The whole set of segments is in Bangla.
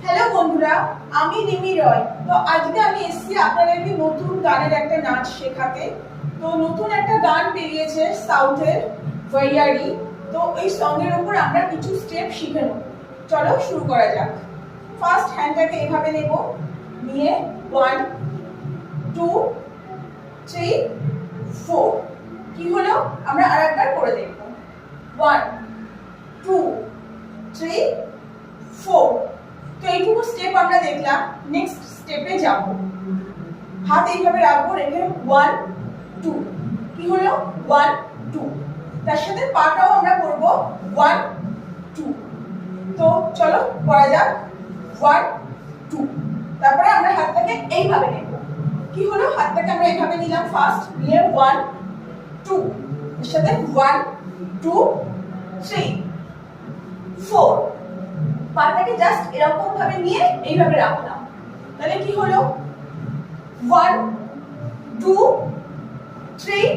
হ্যালো বন্ধুরা, আমি রিমি রয়। তো আজকে আমি এসেছি আপনাদেরকে নতুন গানের একটা নাচ শেখাতে। তো নতুন একটা গান বেরিয়েছে সাউথের ওয়াইয়ারি। তো এই সঙ্গের উপর আমরা কিছু স্টেপ শিখে নেব। চলো শুরু করা যাক। ফার্স্ট হ্যান্ডটাকে এভাবে নেব, নিয়ে 1 2 3 4। কি হলো আমরা আরেকবার করে দেখব। 1 2 3 4। তো এইটুকু স্টেপ আমরা দেখলাম। নেক্সট স্টেপে যাব। হাত এইভাবে রাখবো, রেখে 1 2। কি হলো 1 2। তার সাথে পাটাও আমরা করব 1 2। তো চলো করা যাক। 1 2। তারপরে আমরা হাতটাকে এইভাবে নেব। কি হলো হাতটাকে আমরা এইভাবে নিলাম, ফার্স্ট নিয়ে 1 2। এর সাথে 1 2 3 4। পাটাকে জাস্ট এরকম ভাবে নিয়ে এইভাবে রাখলাম। তাহলে কি হলো 1 2 3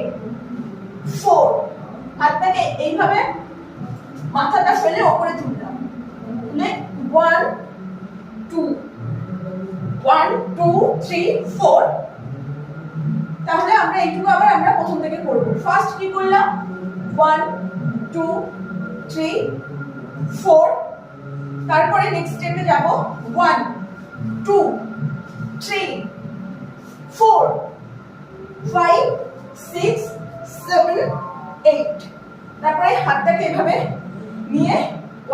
4। হাতটাকে এইভাবে মাথাটা ফেলে উপরে তুললাম, তুলে 1 2 1 2 3 4। তাহলে আমরা এইটুকু আবার আমরা প্রথম থেকে করব। ফার্স্ট কি করলাম 1 2 3 4। তারপরে নেক্সট স্টেপে যাব 1 2 3 4 5 6 7 8। তারপরে হাতটাকে এভাবে নিয়ে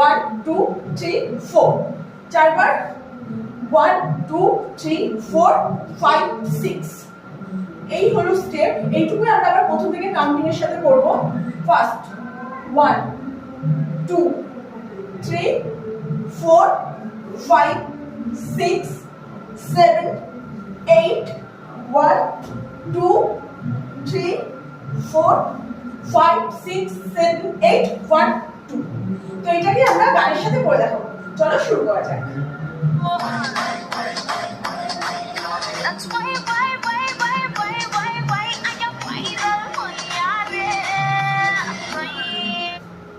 1 2 3 4 চারবার 1 2 3 4 5 6। এই হলো স্টেপ। এইটুকু আমরা আবার প্রথম থেকে কাউন্টিংয়ের সাথে করব। ফার্স্ট 1 2 3 4 5 6 7 8 1 2 3 4 5 6 7 8 1 2। তো এটাকে আমরা গানের সাথে করে দেখাবো। চলো শুরু করা যাক।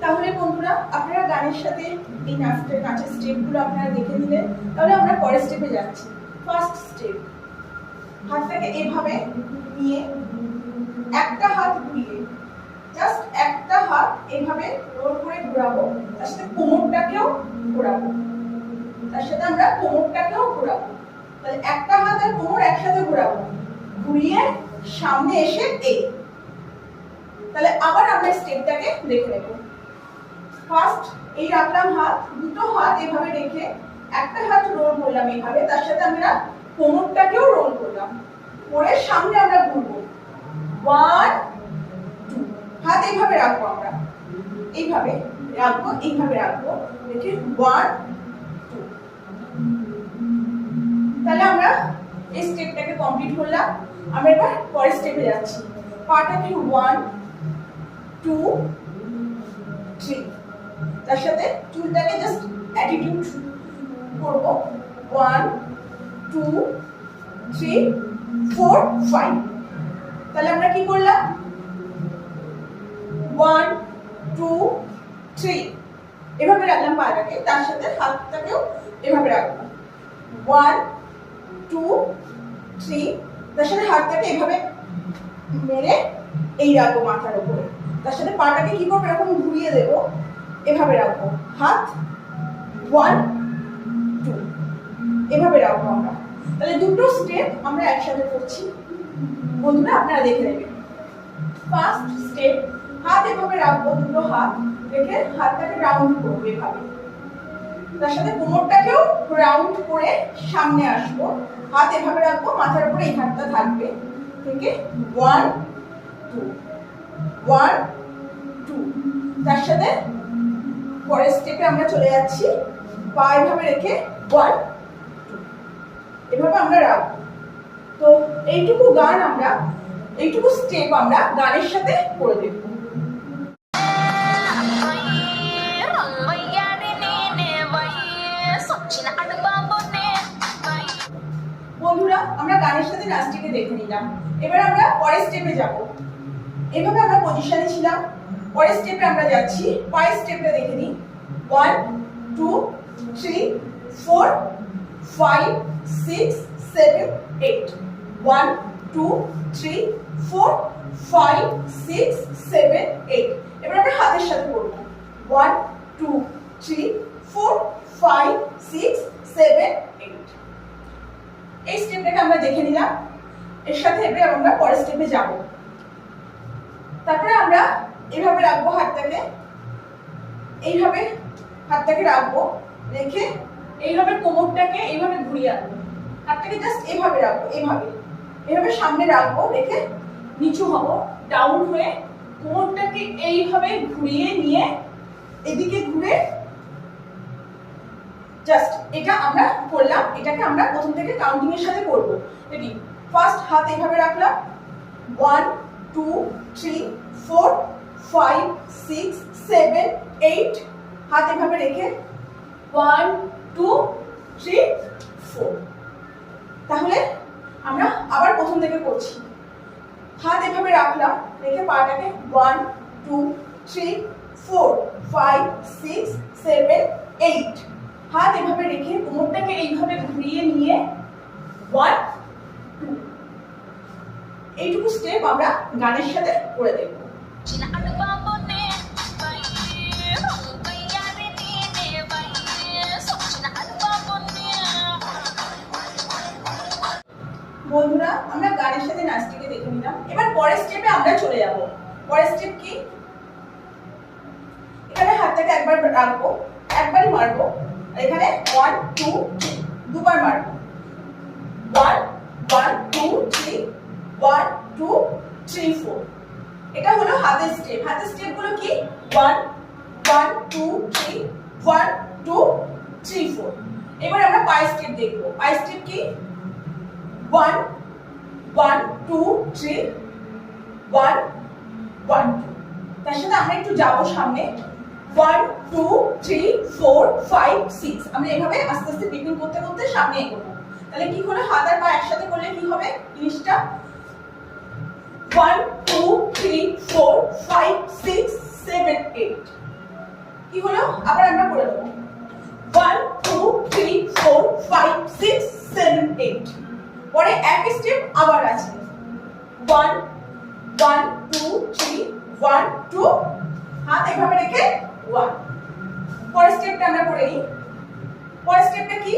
তাহলে বন্ধুরা আপনারা গানের সাথে এই নাচের স্টেপগুলো আপনারা দেখে নিলেন। তাহলে আমরা পরের স্টেপে যাচ্ছি। ফার্স্ট স্টেপ, হাতটাকে এভাবে নিয়ে একটা হাত ঘুরিয়ে, জাস্ট একটা হাত এভাবে রোল করে ঘোরাবো। তার সাথে কোমরটাকেও ঘোরাবো, তার সাথে আমরা কোমরটাকেও ঘোরাবো। তাহলে একটা হাত আর কোমর একসাথে ঘোরাবো, ঘুরিয়ে সামনে এসে এই। তাহলে আবার আমরা স্টেপটাকে দেখে নেব। ফার্স্ট এই রাখলাম হাত, দুটো হাত এভাবে রেখে একটা হাত রোল করলাম এইভাবে, তার সাথে আমরা কোমরটাকেও রোল করলাম, করে সামনে আমরা ঘুরবো। 1 2। হাত এইভাবে রাখবো, আমরা এইভাবে রাখবো, এইভাবে রাখবো, রেখে 1 2। তাহলে আমরা এই স্টেপটাকে কমপ্লিট করলাম। আমরা এবার পরের স্টেপে যাচ্ছি। পাটাকে 1 2 3। তার সাথে চুলটাকে জাস্ট অ্যাটিটিউড করব। 1 2 3 4 5। তাহলে আমরা কি করলাম 1 2 3 এভাবে রাখলাম পাটাকে, তার সাথে হাতটাকেও এভাবে রাখবো। 1 2 3। তার সাথে হাতটাকে এভাবে মেরে এই রাখবো মাথার উপরে। তার সাথে পাটাকে কি করবো এরকম ঘুরিয়ে দেবো, এভাবে রাখবো। হাত 1 2 এভাবে রাখবো আমরা। তাহলে দুটো স্টেপ আমরা একসাথে করছি। বন্ধুরা আপনারা দেখে নেবেন। ফার্স্ট স্টেপ, হাত এভাবে রাখবো, দুটো হাত রেখে হাতটাকে রাউন্ড করবো এভাবে। তার সাথে কোমরটাকেও রাউন্ড করে সামনে আসবো। হাত এভাবে রাখবো, মাথার উপরে এই হাতটা থাকবে, থেকে 1 2 1 2। তার সাথে পরের স্টেপে আমরা চলে যাচ্ছি। পা এভাবে রেখে 1 2 এভাবে আমরা রাখবো। তো এইটুকু গান আমরা, এইটুকু স্টেপ আমরা গানের সাথে করে দেখব। বন্ধুরা আমরা গানের সাথে নাচটিকে দেখে নিলাম। এবার আমরা পরের স্টেপে যাব। এভাবে আমরা পজিশনে ছিলাম। পরের স্টেপে আমরা যাচ্ছি। পায়ের স্টেপটা দেখে নিই। 1 2 3 4 5 6 7 8 1 2 3 4 5 6 7 8 এবার আমরা হাতের সাথে করব 1 2 3 4 5 6 7 8 এই স্টেপটাকে আমরা দেখে নিলাম এর সাথে এবার আমরা পরের স্টেপে যাব তারপরে আমরা এইভাবে রাখবো হাতটাকে এইভাবে হাতটাকে রাখবো রেখে এইভাবে কোমরটাকে এইভাবে ঘুরিয়ে আনবো হাতটাকে জাস্ট এইভাবে রাখবো এইভাবে সামনে রাখবো রেখে নিচু হবো ডাউন হয়ে কোমরটাকে এইভাবে ঘুরিয়ে নিয়ে এদিকে ঘুরে জাস্ট এটা আমরা করলাম এটাকে আমরা প্রথম থেকে কাউন্টিং এর সাথে করব রেডি ফার্স্ট হাত এইভাবে রাখলাম 1 2 3 4 5 6 7 8 হাত এভাবে রেখে 1 2 3 4 তাহলে আমরা আবার প্রথম থেকে করছি হাত এভাবে রাখলাম রেখে পাটাকে 1 2 3 4 5 6 7 8 হাত এভাবে রেখে কোমরটাকে এইভাবে ঘুরিয়ে নিয়ে 1 2 এইটুকু স্টেপ আমরা গানের সাথে করে দেব বন্ধুরা আমরা গানের সাথে নাচটিকে দেখে নিলাম এবার পরের স্টেপে আমরা চলে যাব পরের স্টেপ কি এখানে হাতটাকে একবার রাখবো একবারই মারবো আর এখানে 1 2 3 দুবার মারবো 1 1 2 3 1 2 3 4 এটা হলো হাতের স্টেপ গুলো কি 1 1 2 3 1 2 3 4 এবার আমরা পায়ের স্টেপ দেখব পায়ের স্টেপ কি 1 1 2 3 1 1 2 তার সাথে আমরা একটু যাব সামনে 1 2 3 4 5 6 আমরা এভাবে আস্তে আস্তে টিপিং করতে করতে সামনে এগোবো তাহলে কি হলো হাত আর পা একসাথে করলে কি হবে জিনিসটা 1 2 3 4 5 6 7 8 কি হলো আবার আমরা করে দেব 1 2 3 4 5 6 7 8 পরে এক স্টেপ আবার আছে 1 1 2 3 1 2 হাত এভাবে রেখে 1 পরের স্টেপটা আমরা করে নিই পরের স্টেপটা কি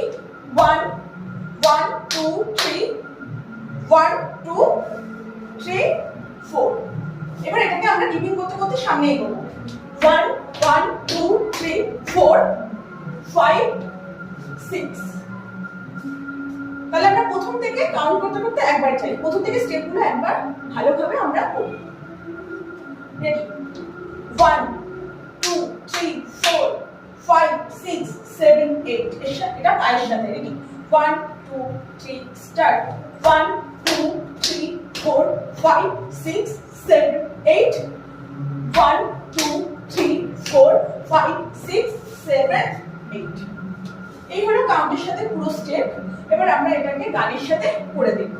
1 1 2 3 1 2 3 4 এবার এটাকে আমরা টিপিং করতে করতে সামনে এগোবো 1 1 2 3 4 5 6 তাহলে আমরা প্রথম থেকে কাউন্ট করতে করতে একবার চাই প্রথম থেকে স্টেপগুলো একবার ভালোভাবে আমরা করব রেডি 1 2 3 4 5 6 7 8 এটা পায়ের সাথে রেডি 1 2 3 স্টার্ট 1 2 3 4 5 6 7 8 1 2 3 4 5 6 7 8 এই হলো কাউন্টের সাথে পুরো স্টেপ এবার আমরা এটাকে গানের সাথে করে দেখব